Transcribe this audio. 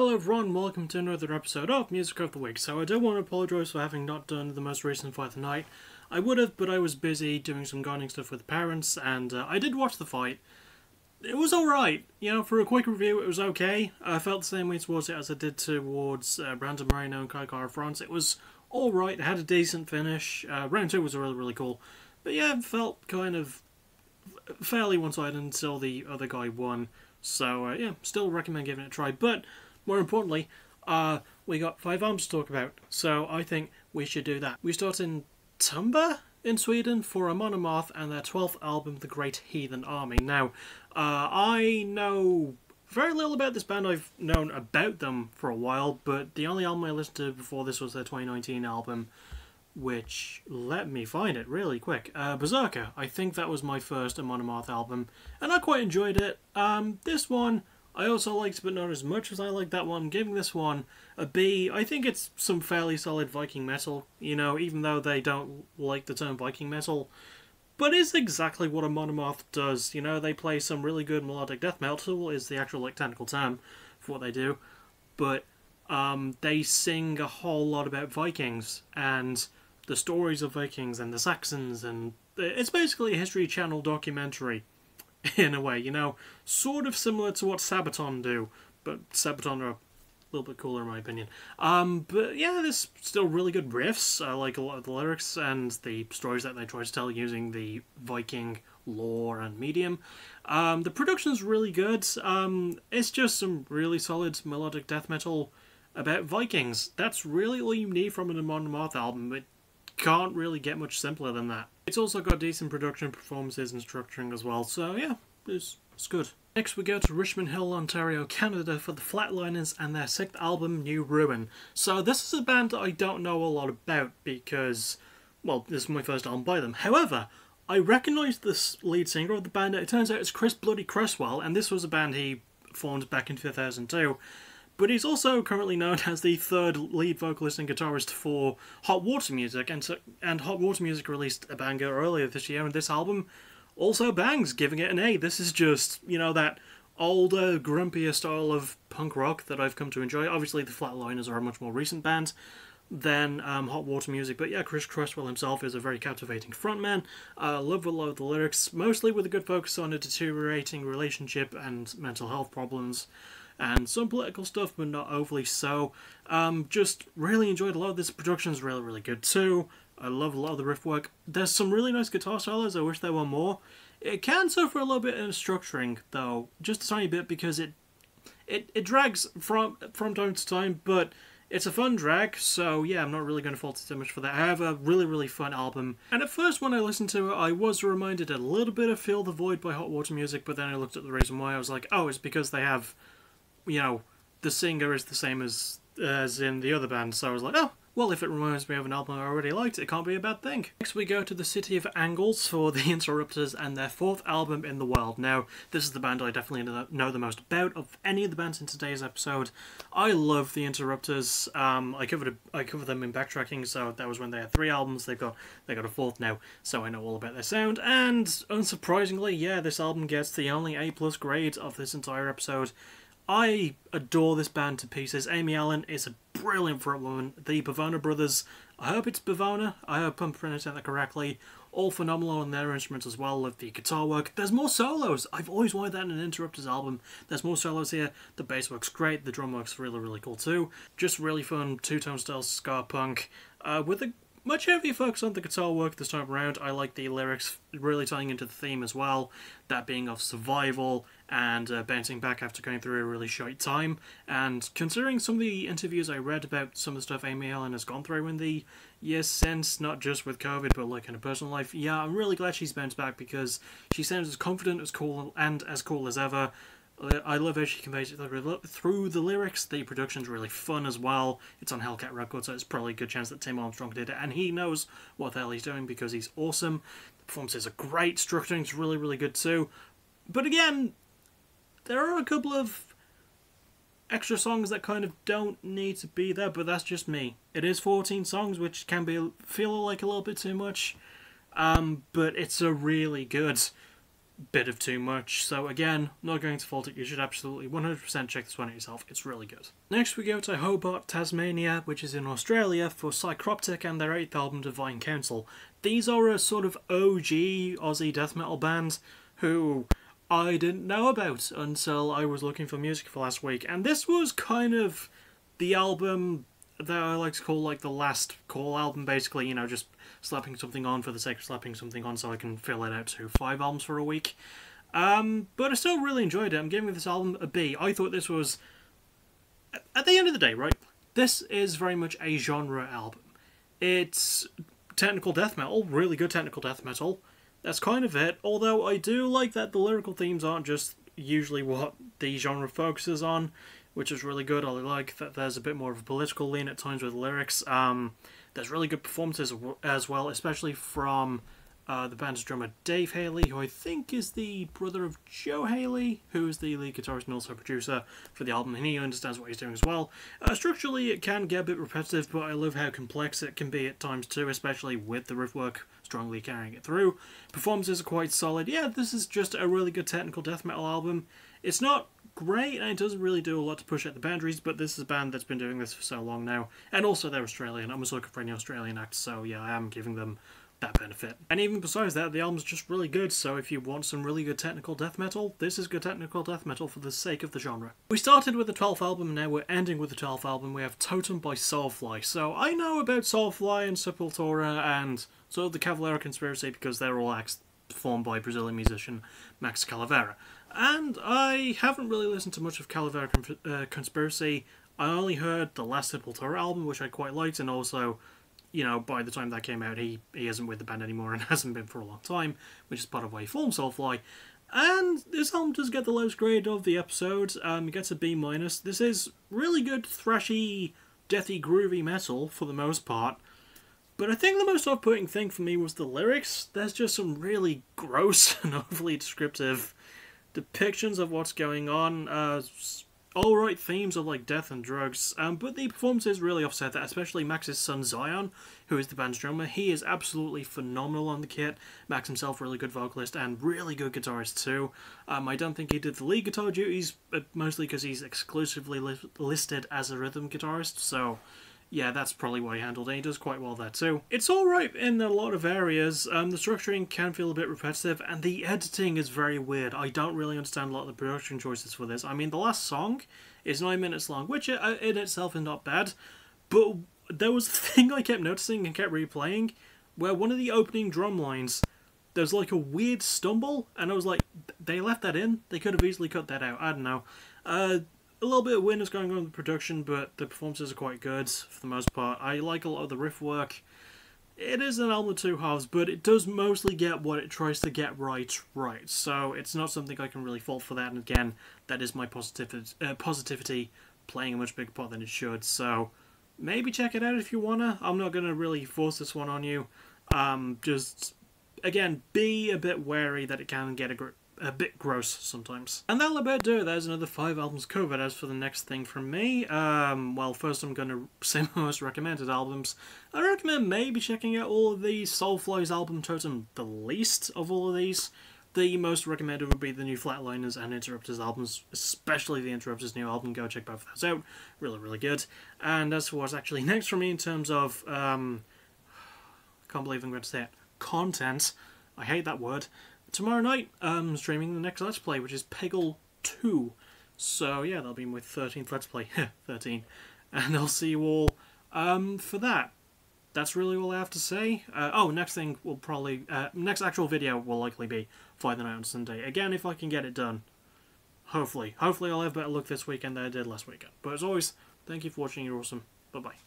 Hello everyone, welcome to another episode of Music of the Week. So I do want to apologise for having not done the most recent Fight of the Night. I would have, but I was busy doing some gardening stuff with parents, and I did watch the fight. It was alright. You know, for a quick review, it was okay. I felt the same way towards it as I did towards Brandon Moreno and Kai Kara-France. It was alright, it had a decent finish. Round 2 was really cool. But yeah, it felt kind of fairly one-sided until the other guy won. So yeah, still recommend giving it a try. But more importantly, we got 5 albums to talk about, so I think we should do that. We start in Tumba in Sweden for Amon Amarth and their 12th album, The Great Heathen Army. Now, I know very little about this band. I've known about them for a while, but the only album I listened to before this was their 2019 album, which, let me find it really quick. Berserker. I think that was my first Amon Amarth album, and I quite enjoyed it. This one I also liked, but not as much as I liked that one. I'm giving this one a B. I think it's some fairly solid Viking metal, you know, even though they don't like the term Viking metal. But it's exactly what Amon Amarth does, you know, they play some really good melodic death metal, is the actual, technical term for what they do. But, they sing a whole lot about Vikings, and the stories of Vikings, and the Saxons, and it's basically a History Channel documentary. In a way, you know, sort of similar to what Sabaton do, but Sabaton are a little bit cooler in my opinion. But yeah, there's still really good riffs. I like a lot of the lyrics and the stories that they try to tell using the Viking lore and medium. The production's really good. It's just some really solid melodic death metal about Vikings. That's really all you need from an Amon Amarth album. It can't really get much simpler than that. It's also got decent production, performances and structuring as well, so yeah, it's good. Next we go to Richmond Hill, Ontario, Canada for the Flatliners and their 6th album, New Ruin. So this is a band that I don't know a lot about because, well, this is my first album by them. However, I recognise this lead singer of the band. It turns out it's Chris Bloody Cresswell, and this was a band he formed back in 2002. But he's also currently known as the 3rd lead vocalist and guitarist for Hot Water Music, and Hot Water Music released a banger earlier this year, and this album also bangs, giving it an A. This is just, you know, that older, grumpier style of punk rock that I've come to enjoy. Obviously, the Flatliners are a much more recent band than Hot Water Music, but yeah, Chris Cresswell himself is a very captivating frontman. Love a lot of the lyrics, mostly with a good focus on a deteriorating relationship and mental health problems, and some political stuff, but not overly so. Just really enjoyed a lot of this. Production's really good too. I love a lot of the riff work. There's some really nice guitar solos. I wish there were more. It can suffer a little bit in structuring, though, just a tiny bit, because it drags from time to time, but it's a fun drag, so yeah, I'm not really going to fault it too much for that. I have a really fun album, and at first when I listened to it, I was reminded a little bit of Feel the Void by Hot Water Music, but then I looked at the reason why. I was like, oh, it's because they have, you know, the singer is the same as in the other band, so I was like, oh, well, if it reminds me of an album I already liked, it can't be a bad thing. Next we go to the City of Angles for the Interrupters and their 4th album in the world. Now, this is the band I definitely know the most about of any of the bands in today's episode. I love the Interrupters. I covered them in Backtracking, so that was when they had 3 albums. They got a 4th now, so I know all about their sound. And unsurprisingly, yeah, this album gets the only A+ grade of this entire episode. I adore this band to pieces. Amy Allen is a brilliant frontwoman. The Bavona brothers, I hope it's Bavona, I hope I'm pronouncing that correctly, all phenomenal on their instruments as well. Love the guitar work. There's more solos. I've always wanted that in an Interrupters album. There's more solos here. The bass work's great. The drum work's really cool too. Just really fun two-tone style ska punk with a much heavier focus on the guitar work this time around. I like the lyrics really tying into the theme as well, that being of survival and bouncing back after going through a really shite time. And considering some of the interviews I read about some of the stuff Amy Allen has gone through in the years since, not just with COVID, but like in her personal life, yeah, I'm really glad she's bounced back because she sounds as confident, as cool as ever. I love how she conveys it through the lyrics. The production's really fun as well. It's on Hellcat Records, so it's probably a good chance that Tim Armstrong did it, and he knows what the hell he's doing because he's awesome. The performances are great, structuring's really good too. But again, there are a couple of extra songs that kind of don't need to be there, but that's just me. It is 14 songs, which can feel like a little bit too much, but it's a really good bit of too much. So again, not going to fault it. You should absolutely 100% check this one out yourself. It's really good. Next we go to Hobart, Tasmania, which is in Australia, for Psycroptic and their 8th album, Divine Council. These are a sort of OG Aussie death metal band who I didn't know about until I was looking for music for last week, and this was kind of the album that I like to call like the last call album, basically, you know, just slapping something on for the sake of slapping something on so I can fill it out to 5 albums for a week. But I still really enjoyed it. I'm giving this album a B. I thought this was, at the end of the day, right, this is very much a genre album. It's technical death metal, really good technical death metal. That's kind of it, although I do like that the lyrical themes aren't just usually what the genre focuses on, which is really good. I like that there's a bit more of a political lean at times with the lyrics. There's really good performances as well, especially from the band's drummer Dave Haley, who I think is the brother of Joe Haley, who is the lead guitarist and also producer for the album, and he understands what he's doing as well. Structurally, it can get a bit repetitive, but I love how complex it can be at times too, especially with the riff work strongly carrying it through. Performances are quite solid. Yeah, this is just a really good technical death metal album. It's not great, and it doesn't really do a lot to push out the boundaries, but this is a band that's been doing this for so long now, and also they're Australian. I'm just looking for any Australian acts, so yeah, I am giving them that benefit. And even besides that, the album's just really good, so if you want some really good technical death metal, this is good technical death metal for the sake of the genre. We started with the 12th album, now we're ending with the 12th album. We have Totem by Soulfly. So I know about Soulfly and Sepultura and sort of the Cavalera Conspiracy because they're all acts formed by Brazilian musician Max Calavera. And I haven't really listened to much of Calavera Conspiracy. I only heard the last Sepultura album, which I quite liked, and also, you know, by the time that came out, he isn't with the band anymore and hasn't been for a long time, which is part of why he formed Soulfly. And this album does get the lowest grade of the episodes. It gets a B-. This is really good, thrashy, deathy, groovy metal for the most part. But I think the most off-putting thing for me was the lyrics. There's just some really gross and overly descriptive depictions of what's going on. Alright themes of like death and drugs, but the performances really offset that, especially Max's son Zion, who is the band's drummer. He is absolutely phenomenal on the kit. Max himself, really good vocalist and really good guitarist too. I don't think he did the lead guitar duties, but mostly because he's exclusively listed as a rhythm guitarist, so yeah, that's probably why he handled it. He does quite well there too. It's alright in a lot of areas. The structuring can feel a bit repetitive, and the editing is very weird. I don't really understand a lot of the production choices for this. I mean, the last song is 9 minutes long, which in itself is not bad, but there was a thing I kept noticing and kept replaying, where one of the opening drum lines, there's like a weird stumble, and I was like, they left that in? They could have easily cut that out. I don't know. A little bit of weirdness going on in the production, but the performances are quite good for the most part. I like a lot of the riff work. It is an album of two halves, but it does mostly get what it tries to get right. So it's not something I can really fault for that, and again, that is my positivity playing a much bigger part than it should. So maybe check it out if you wanna. I'm not gonna really force this one on you. Just, again, be a bit wary that it can get a bit gross sometimes. And that'll about do it. There's another 5 albums covered. As for the next thing from me, well, first I'm going to say my most recommended albums. I recommend maybe checking out all of these. Soulfly's album Totem, the least of all of these. The most recommended would be the new Flatliners and Interrupters albums, especially the Interrupters new album. Go check both of those out. Really, really good. And as for what's actually next for me in terms of, can't believe I'm going to say it, content. I hate that word. Tomorrow night, streaming the next Let's Play, which is Peggle 2. So yeah, that'll be my 13th Let's Play. 13. And I'll see you all for that. That's really all I have to say. Next thing will probably... next actual video will likely be Fight the Night on Sunday. Again, if I can get it done. Hopefully. Hopefully I'll have better luck this weekend than I did last weekend. But as always, thank you for watching. You're awesome. Bye-bye.